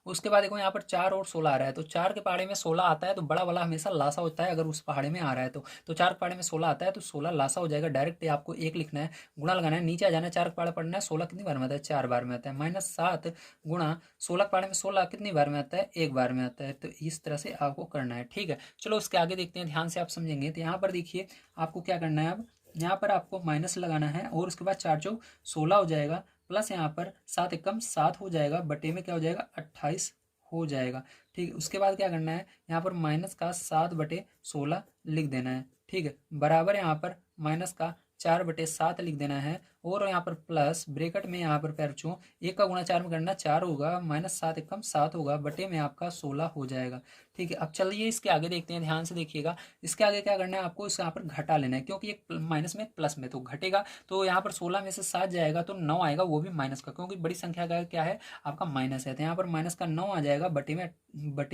उसके बाद देखो यहाँ पर 4 और 16 आ रहा है, तो 4 के पहाड़े में 16 आता है, तो बड़ा वाला हमेशा लासा होता है अगर उस पहाड़े में आ रहा है तो 4 के पहाड़े में 16 आता है, तो 16 लासा हो जाएगा। डायरेक्ट आपको 1 लिखना है, गुणा लगाना है, नीचे आ जाना है, 4 के पहाड़े पढ़ना है, 16 कितनी बार में आता है, 4 बार में आता है, -7 गुणा 16 के पहाड़े में 16 कितनी बार में आता है, 1 बार में आता है। तो इस तरह से आपको करना है। ठीक है, चलो उसके आगे देखते हैं, ध्यान से आप समझेंगे। तो यहाँ पर देखिए आपको क्या करना है, अब यहाँ पर आपको माइनस लगाना है, और उसके बाद 4 चौक 16 हो जाएगा, प्लस यहाँ पर 7 एकम 7 हो जाएगा, बटे में क्या हो जाएगा, 28 हो जाएगा। ठीक है, उसके बाद क्या करना है, यहाँ पर माइनस का 7/16 लिख देना है। ठीक है, बराबर यहाँ पर माइनस का 4/7 लिख देना है, और यहाँ पर प्लस ब्रैकेट में यहाँ पर पैरचों 1 का गुणा 4 में करना, 4 होगा, -7 एकम 7 होगा, बटे में आपका 16 हो जाएगा। ठीक है, अब चलिए इसके आगे देखते हैं, ध्यान से देखिएगा। इसके आगे क्या करना है, आपको इस यहाँ पर घटा लेना है, क्योंकि एक माइनस में एक प्लस में, तो घटेगा, तो यहाँ पर 16 में से 7 जाएगा तो 9 आएगा, वो भी माइनस का, क्योंकि बड़ी संख्या का क्या है आपका माइनस है, तो यहाँ पर माइनस का 9 आ जाएगा, बटे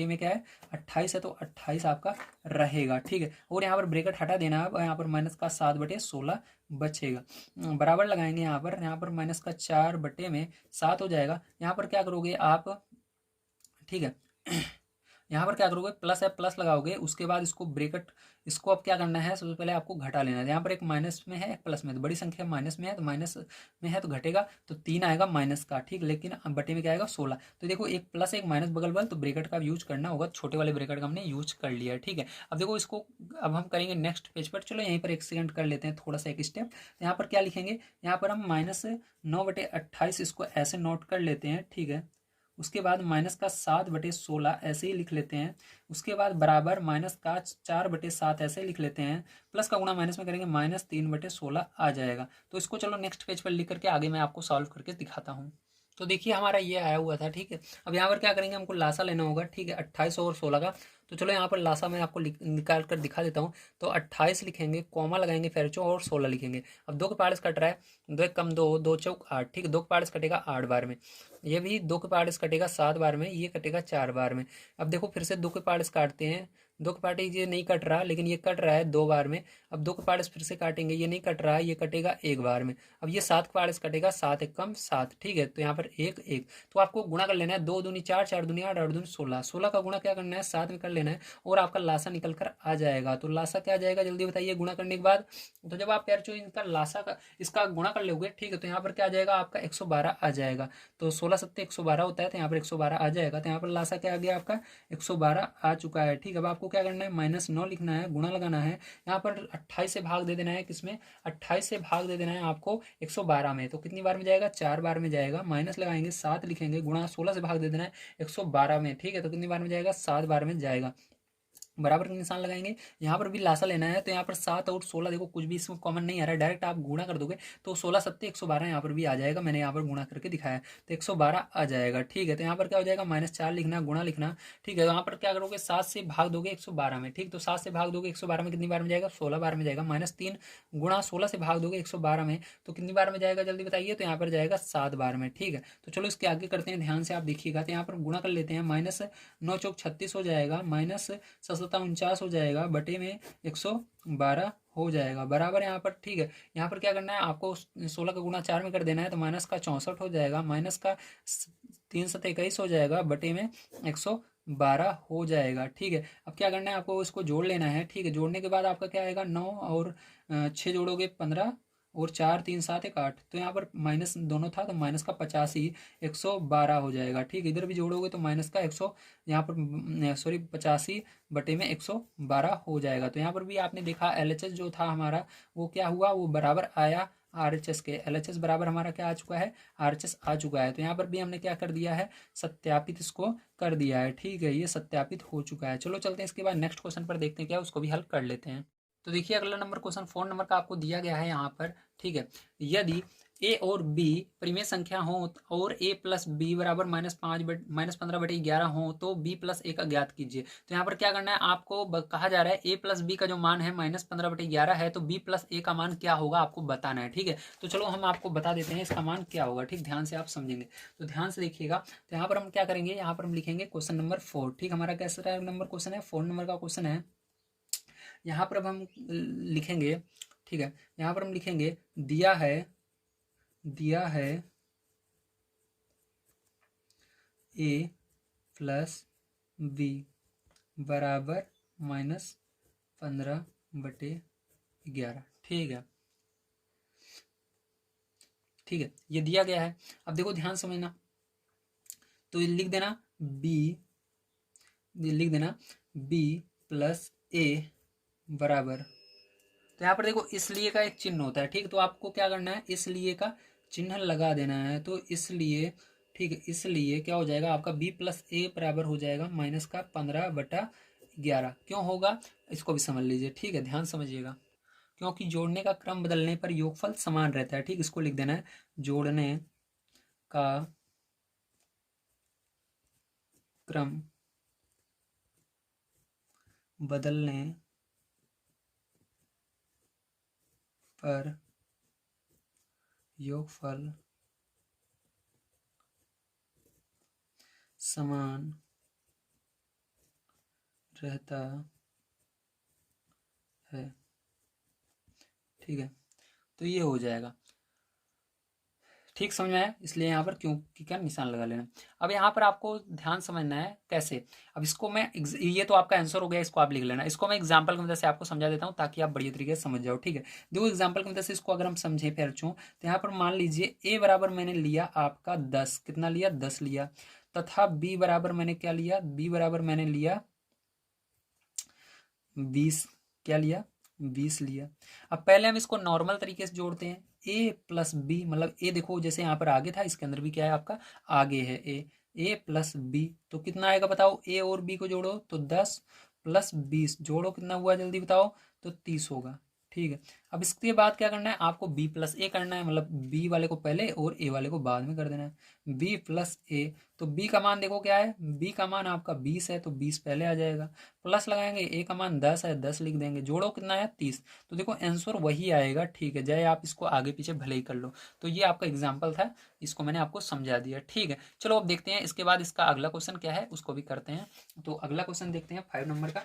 में क्या है 28 है, तो 28 आपका रहेगा। ठीक है, और यहाँ पर ब्रैकेट हटा देना, अब यहाँ पर माइनस का 7/16 बचेगा, बराबर लगाएंगे, यहाँ पर माइनस का 4 बटे में 7 हो जाएगा। यहाँ पर क्या करोगे आप, ठीक है, यहाँ पर क्या करोगे, प्लस है, प्लस लगाओगे, उसके बाद इसको ब्रैकेट, इसको अब क्या करना है, सबसे पहले आपको घटा लेना है। यहाँ पर एक माइनस में है, एक प्लस में, तो बड़ी संख्या माइनस में है, तो माइनस में है तो घटेगा, तो 3 आएगा माइनस का। ठीक, लेकिन बटे में क्या आएगा, 16। तो देखो एक प्लस एक माइनस बगल बगल, तो ब्रैकेट का यूज करना होगा, छोटे वाले ब्रैकेट का हमने यूज कर लिया है। ठीक है, अब देखो इसको अब हम करेंगे नेक्स्ट पेज पर। चलो यहीं पर एक सेकंड कर लेते हैं, थोड़ा सा एक स्टेप। तो यहाँ पर क्या लिखेंगे, यहाँ पर हम -9/28 इसको ऐसे नोट कर लेते हैं। ठीक है, उसके बाद माइनस का 7/16 ऐसे ही लिख लेते हैं, उसके बाद बराबर माइनस का 4/7 ऐसे लिख लेते हैं, प्लस का गुणा माइनस में करेंगे, -3/16 आ जाएगा। तो इसको चलो नेक्स्ट पेज पर लिख करके आगे मैं आपको सॉल्व करके दिखाता हूँ। तो देखिए हमारा ये आया हुआ था। ठीक है, अब यहाँ पर क्या करेंगे, हमको लासा लेना होगा। ठीक है, 28 और 16 का, तो चलो यहाँ पर लासा मैं आपको निकाल कर दिखा देता हूँ। तो 28 लिखेंगे, कॉमा लगाएंगे फेरचो, और 16 लिखेंगे। अब 2 के पार्ट्स कट रहा है, 2 एक कम 2, 2 चौक 8। ठीक है, 2 के पार्ट्स कटेगा 8 बार में, ये भी 2 के पार्ट्स कटेगा 7 बार में, ये कटेगा 4 बार में। अब देखो फिर से 2 के पार्ट्स काटते हैं, 2 के पार्ट ये नहीं कट रहा, लेकिन ये कट रहा है 2 बार में। अब 2 के पार्ट्स फिर से काटेंगे, ये नहीं कट रहा है, ये कटेगा 1 बार में। अब ये 7 के पार्ट्स कटेगा, 7 एक कम 7। ठीक है, तो यहाँ पर 1 1, तो आपको गुणा कर लेना है, 2 दूनी 4, 4 दूनी 8, 8 दूनी 16, 16 का गुणा क्या करना है, 7 में कर लेना है, और आपका लासा निकल कर आ जाएगा। तो लासा क्या आ जाएगा, जल्दी बताइए, गुणा करने के बाद। तो जब आप यार जो इनका लासा का इसका गुणा कर लोगे, ठीक है, तो यहाँ पर क्या आ जाएगा, आपका 112 आ जाएगा। तो 16 7 112 होता है, तो यहाँ पर 112 आ जाएगा। तो यहाँ पर लासा क्या आ गया, आपका 112 आ चुका है। ठीक है, अब आपको आपको क्या करना है, -9 लिखना है, गुणा लगाना है, यहाँ पर 28 से भाग दे देना है, किसमें, 28 से भाग दे देना है आपको 112 में। तो कितनी बार में जाएगा, 4 बार में जाएगा। माइनस लगाएंगे, 7 लिखेंगे, गुणा 16 से भाग दे देना है 112 में, ठीक है। तो कितनी बार में जाएगा, 7 बार में जाएगा। बराबर का निशान लगाएंगे, यहाँ पर भी लासा लेना है, तो यहाँ पर 7 और 16 देखो कुछ भी इसमें कॉमन नहीं आ रहा है, डायरेक्ट आप गुणा कर दोगे तो 16 सत्ते 112 यहाँ पर भी आ जाएगा, मैंने यहाँ पर गुणा करके दिखाया तो 112 आ जाएगा, ठीक है। तो यहाँ पर क्या हो जाएगा, -4 लिखना, गुणा लिखना, ठीक है। तो यहाँ पर क्या करोगे, 7 से भाग दोगे 112 में, ठीक। तो 7 से भाग दोगे 112 में, कितनी बार में जाएगा, 16 बार में जाएगा। -3 गुणा 16 से भाग दोगे 112 में, तो कितनी बार में जाएगा, जल्दी बताइए। तो यहाँ पर जाएगा 7 बार में, ठीक है। तो चलो इसके आगे करते हैं, ध्यान से आप देखिएगा। तो यहाँ पर गुणा कर लेते हैं, -9 चौक 36 हो जाएगा, -7 49 हो जाएगा, बटे में 112 हो जाएगा, बराबर यहाँ पर, ठीक है। यहाँ पर क्या करना है आपको, 16 का गुणा 4 में कर देना है, तो माइनस का 64 हो जाएगा, माइनस का 3 7 21 हो जाएगा, बटे में 112 हो जाएगा, ठीक है। अब क्या करना है आपको, इसको जोड़ लेना है, ठीक है। जोड़ने के बाद आपका क्या आएगा, 9 और 6 जोड़ोगे 15 और 4 3 7 1 8, तो यहाँ पर माइनस दोनों था तो माइनस का 85 112 हो जाएगा, ठीक है। इधर भी जोड़ोगे तो माइनस का 100 यहाँ पर सॉरी 85 बटे में 112 हो जाएगा। तो यहाँ पर भी आपने देखा LHS जो था हमारा वो क्या हुआ, वो बराबर आया RHS के। LHS बराबर हमारा क्या आ चुका है, RHS आ चुका है। तो यहाँ पर भी हमने क्या कर दिया है, सत्यापित इसको कर दिया है, ठीक है। ये सत्यापित हो चुका है। चलो चलते हैं इसके बाद नेक्स्ट क्वेश्चन पर, देखते हैं क्या उसको भी हल कर लेते हैं। तो देखिए अगला नंबर क्वेश्चन 4 नंबर का आपको दिया गया है यहाँ पर, ठीक है। यदि a और b परिमेय संख्या हो और a प्लस बी बराबर -15/11 हो तो b प्लस a का ज्ञात कीजिए। तो यहाँ पर क्या करना है आपको, कहा जा रहा है a प्लस बी का जो मान है -15/11 है, तो b प्लस a का मान क्या होगा आपको बताना है, ठीक है। तो चलो हम आपको बता देते हैं इसका मान क्या होगा, ठीक। ध्यान से आप समझेंगे तो ध्यान से देखिएगा। तो यहाँ पर हम क्या करेंगे, यहाँ पर हम लिखेंगे क्वेश्चन नंबर 4, ठीक। हमारा कैसा नंबर क्वेश्चन है, 4 नंबर का क्वेश्चन है। यहाँ पर अब हम लिखेंगे, ठीक है। यहाँ पर हम लिखेंगे दिया है a प्लस बी बराबर -15/11, ठीक है, ठीक है। ये दिया गया है। अब देखो ध्यान समझना, तो लिख देना b प्लस a बराबर, तो यहाँ पर देखो इसलिए का एक चिन्ह होता है, ठीक। तो आपको क्या करना है, इसलिए का चिन्ह लगा देना है। तो इसलिए, ठीक है, इसलिए क्या हो जाएगा आपका b प्लस a बराबर हो जाएगा -15/11। क्यों होगा इसको भी समझ लीजिए, ठीक है। ध्यान समझिएगा, क्योंकि जोड़ने का क्रम बदलने पर योगफल समान रहता है, ठीक। इसको लिख देना है, जोड़ने का क्रम बदलने पर योगफल समान रहता है, ठीक है। तो ये हो जाएगा, ठीक, समझ में आया। इसलिए यहाँ पर क्योंकि का निशान लगा लेना। अब यहाँ पर आपको ध्यान समझना है कैसे। अब इसको मैं ये तो आपका आंसर हो गया, इसको आप लिख लेना। इसको मैं एग्जांपल की मदद से आपको समझा देता हूँ ताकि आप बढ़िया तरीके से समझ जाओ, ठीक है। देखो एग्जांपल की मदद से इसको अगर हम समझे पैरचूं, तो यहाँ पर मान लीजिए a बराबर मैंने लिया आपका 10, कितना लिया, 10 लिया, तथा b बराबर मैंने क्या लिया, b बराबर मैंने लिया 20, क्या लिया, 20 लिया। अब पहले हम इसको नॉर्मल तरीके से जोड़ते हैं, a प्लस बी, मतलब a देखो जैसे यहाँ पर आगे था, इसके अंदर भी क्या है आपका आगे है a प्लस बी, तो कितना आएगा बताओ, a और b को जोड़ो तो 10 प्लस 20 जोड़ो कितना हुआ जल्दी बताओ, तो 30 होगा, ठीक है। अब इसके बाद क्या करना है आपको, b प्लस a करना है, मतलब b वाले को पहले और a वाले को बाद में कर देना है, b प्लस a। तो b का मान देखो क्या है, b का मान आपका 20 है, तो 20 पहले आ जाएगा, प्लस लगाएंगे, a का मान 10 है, 10 लिख देंगे, जोड़ो कितना है 30। तो देखो आंसर वही आएगा, ठीक है। चाहे आप इसको आगे पीछे भले ही कर लो। तो ये आपका एग्जाम्पल था, इसको मैंने आपको समझा दिया, ठीक है। चलो अब देखते हैं इसके बाद इसका अगला क्वेश्चन क्या है, उसको भी करते हैं। तो अगला क्वेश्चन देखते हैं 5 नंबर का।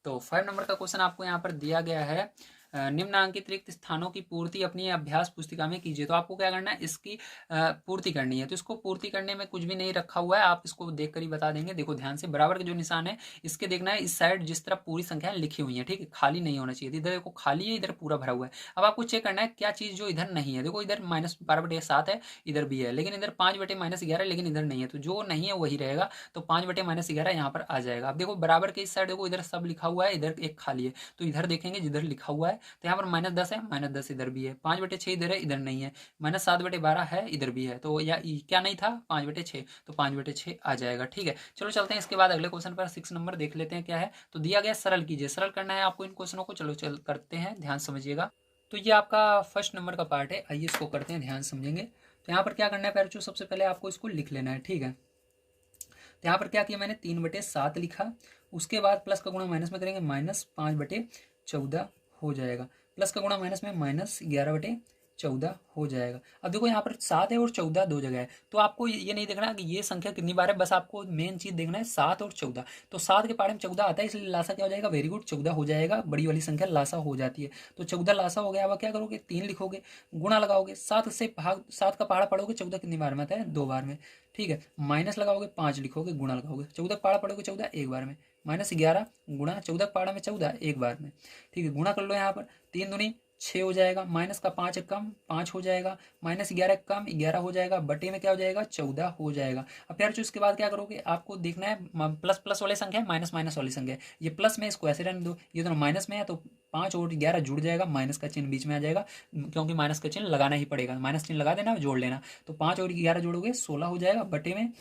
तो 5 नंबर का क्वेश्चन आपको यहाँ पर दिया गया है, निम्नांकित रिक्त स्थानों की पूर्ति अपनी अभ्यास पुस्तिका में कीजिए। तो आपको क्या करना है, इसकी पूर्ति करनी है। तो इसको पूर्ति करने में कुछ भी नहीं रखा हुआ है, आप इसको देख कर ही बता देंगे। देखो ध्यान से, बराबर के जो निशान है इसके देखना है इस साइड जिस तरफ पूरी संख्या लिखी हुई है, ठीक है, खाली नहीं होना चाहिए। इधर देखो खाली है, इधर पूरा भरा हुआ है। अब आपको चेक करना है क्या चीज जो इधर नहीं है। देखो इधर -12/7 है, इधर भी है, लेकिन इधर 5/-11 लेकिन इधर नहीं है। तो जो नहीं है वही रहेगा, तो 5/-11 यहाँ पर आ जाएगा। अब देखो बराबर के इस साइड देखो इधर सब लिखा हुआ है, इधर एक खाली है, तो इधर देखेंगे जिधर लिखा हुआ है। तो यहाँ पर -10 है, -10 इधर भी है, 5/6 इधर है, इधर नहीं है, -7/12 है, इधर भी है। तो या क्या नहीं था, 5/6, तो 5/6 आ जाएगा। ठीक है, चलो चलते हैं इसके बाद अगले क्वेश्चन पर। 6 नंबर देख लेते हैं क्या है। तो दिया गया सरल कीजिए, सरल करना है आपको इन क्वेश्चनों को। चलो चल करते हैं, ध्यान समझिएगा। तो ये आपका फर्स्ट नंबर का पार्ट है, आइए इसको करते हैं, ध्यान समझेंगे। तो यहाँ पर क्या करना है पैरचू, सबसे पहले आपको इसको लिख लेना है, ठीक है। तो यहाँ पर क्या किया मैंने, 3/7 लिखा। उसके बाद प्लस का गुणा माइनस में करेंगे, -5/14 हो जाएगा। प्लस का गुणा माइनस में -11/14 हो जाएगा। अब देखो यहाँ पर 7 है और 14 दो जगह है, तो आपको ये नहीं देखना कि ये संख्या कितनी बार है, बस आपको मेन चीज देखना है 7 और 14। तो 7 के पाड़े में 14 आता है, इसलिए लासा क्या हो जाएगा, वेरी गुड, 14 हो जाएगा। बड़ी वाली संख्या लासा हो जाती है, तो 14 लासा हो गया। अब क्या करोगे, 3 लिखोगे, गुणा लगाओगे, 7 से भाग, 7 का पहाड़ा पढ़ोगे, 14 कितनी बार में आता है, 2 बार में, ठीक है। माइनस लगाओगे, 5 लिखोगे, गुणा लगाओगे, 14 का पहाड़ा पढ़ोगे, 14 एक बार में, -11 गुणा 14 का पहाड़ा में 14 एक बार में, ठीक है। गुणा कर लो, यहाँ पर 3 दूनी 6 हो जाएगा, माइनस का 5 कम 5 हो जाएगा, -11 कम 11 हो जाएगा, बटे में क्या हो जाएगा, 14 हो जाएगा। अब प्यार जो इसके बाद क्या करोगे, आपको देखना है प्लस प्लस वाली संख्या है, माइनस माइनस वाली संख्या है। ये प्लस में इसको ऐसे रहने दो, ये दोनों माइनस में है, तो 5 और 11 जुड़ जाएगा, माइनस का चिन्ह बीच में आ जाएगा, क्योंकि माइनस का चिन्ह लगाना ही पड़ेगा, माइनस चिन्ह लगा देना, जोड़ लेना। तो 5 और 11 जोड़ोगे 16 हो जाएगा, बटे में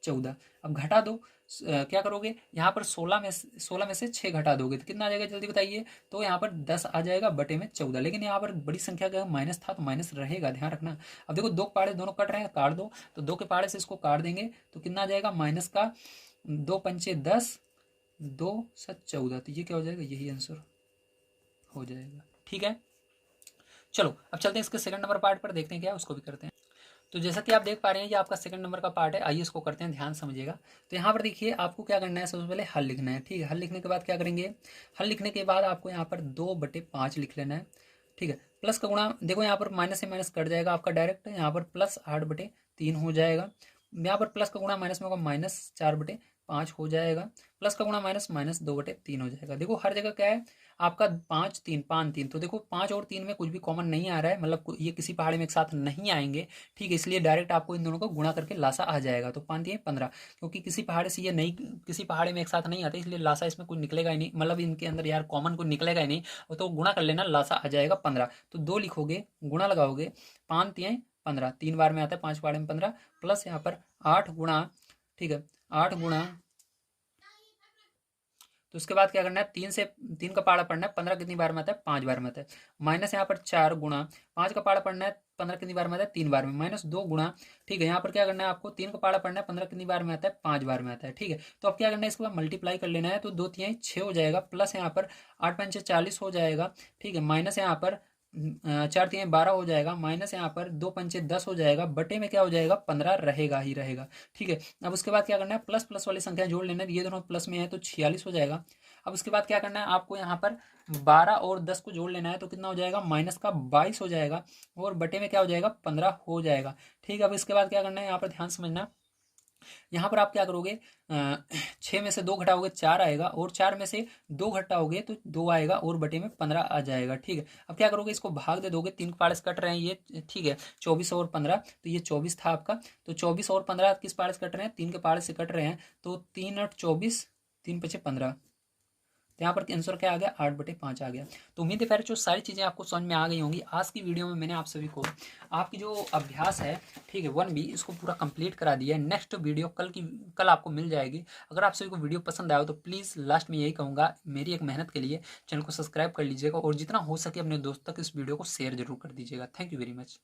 14। अब घटा दो, क्या करोगे, यहाँ पर 16 में से 6 घटा दोगे तो कितना आ जाएगा, जल्दी बताइए। तो यहाँ पर 10 आ जाएगा, बटे में 14। लेकिन यहाँ पर बड़ी संख्या का माइनस था, तो माइनस रहेगा, ध्यान रखना। अब देखो 2 पाड़े दोनों कट रहे हैं, काट दो। तो 2 के पाड़े से इसको काट देंगे, तो कितना आ जाएगा, माइनस का 2 पंचे 10, 2 7 14। तो ये क्या हो जाएगा, यही आंसर हो जाएगा, ठीक है। चलो अब चलते हैं इसके सेकंड नंबर पार्ट पर, देखते हैं क्या उसको भी करते हैं। तो जैसा कि आप देख पा रहे हैं, ये आपका सेकंड नंबर का पार्ट है, आइए इसको करते हैं, ध्यान समझिएगा। तो यहाँ पर देखिए आपको क्या करना है, सबसे पहले हल लिखना है, ठीक है। हल लिखने के बाद क्या करेंगे, हल लिखने के बाद आपको यहाँ पर 2/5 लिख लेना है, ठीक है। प्लस का गुणा, देखो यहाँ पर माइनस से माइनस कट जाएगा आपका डायरेक्ट, यहाँ पर +8/3 हो जाएगा। यहाँ पर प्लस का गुणा माइनस में होगा, -4/5 हो जाएगा। प्लस का गुणा माइनस -2/3 हो जाएगा। देखो हर जगह क्या है आपका 5 3 5 3, तो देखो 5 और 3 में कुछ भी कॉमन नहीं आ रहा है, मतलब ये किसी पहाड़े में एक साथ नहीं आएंगे, ठीक है। इसलिए डायरेक्ट आपको इन दोनों को गुणा करके लासा आ जाएगा। तो 5 3 15, क्योंकि किसी पहाड़े से ये नहीं, किसी पहाड़े में एक साथ नहीं आते, इसलिए लासा इसमें कुछ निकलेगा ही नहीं, मतलब इनके अंदर यार कॉमन कुछ निकलेगा ही नहीं। तो गुणा कर लेना, लासा आ जाएगा 15। तो 2 लिखोगे, गुणा लगाओगे, 5 3 15, 3 बार में आता है, 5 पहाड़े में 15, प्लस यहाँ पर 8 गुणा, ठीक है, 8 गुणा। तो उसके बाद क्या करना है, 3 का पहाड़ा पढ़ना है, 15 कितनी बार में आता है, 5 बार में आता है। माइनस यहाँ पर 4 गुणा 5 का पहाड़ा पढ़ना है, 15 कितनी बार में आता है, 3 बार में, -2 गुणा, ठीक है। यहाँ पर क्या करना है आपको, 3 का पहाड़ा पढ़ना है, 15 कितनी बार में आता है, 5 बार में आता है, ठीक है। तो अब क्या करना है, इसके बाद मल्टीप्लाई कर लेना है, तो 2 3 6 हो जाएगा, प्लस यहाँ पर 8 5 40 हो जाएगा, ठीक है। माइनस यहाँ पर 4 3 12 हो जाएगा, माइनस यहाँ पर 2 पंचे 10 हो जाएगा, बटे में क्या हो जाएगा, 15 रहेगा ही रहेगा, ठीक है। अब उसके बाद क्या करना है, प्लस प्लस वाली संख्या जोड़ लेना है, ये दोनों प्लस में है तो 46 हो जाएगा। अब उसके बाद क्या करना है आपको, यहाँ पर 12 और 10 को जोड़ लेना है, तो कितना हो जाएगा, माइनस का 22 हो जाएगा, और बटे में क्या हो जाएगा, 15 हो जाएगा, ठीक है। अब इसके बाद क्या करना है, यहाँ पर ध्यान समझना, यहाँ पर आप क्या करोगे, 6 में से 2 घटाओगे 4 आएगा, और 4 में से 2 घटाओगे तो 2 आएगा, और बटे में 15 आ जाएगा, ठीक है। अब क्या करोगे, इसको भाग दे दोगे, 3 पाड़े से कट रहे हैं ये, ठीक है, 24 और 15, तो ये 24 था आपका। तो 24 और 15 किस पाड़े से कट रहे हैं, 3 के पाड़े से कट रहे हैं, तो 3 8 24, 3 5 15। तो यहाँ पर आंसर क्या आ गया, 8/5 आ गया। तो उम्मीद है फिर जो सारी चीज़ें आपको समझ में आ गई होंगी। आज की वीडियो में मैंने आप सभी को आपकी जो अभ्यास है, ठीक है, 1B, इसको पूरा कंप्लीट करा दिया है। नेक्स्ट वीडियो कल आपको मिल जाएगी। अगर आप सभी को वीडियो पसंद आया हो तो प्लीज़ लास्ट में यही कहूँगा, मेरी एक मेहनत के लिए चैनल को सब्सक्राइब कर लीजिएगा, और जितना हो सके अपने दोस्तों तक इस वीडियो को शेयर जरूर कर दीजिएगा। Thank you very much.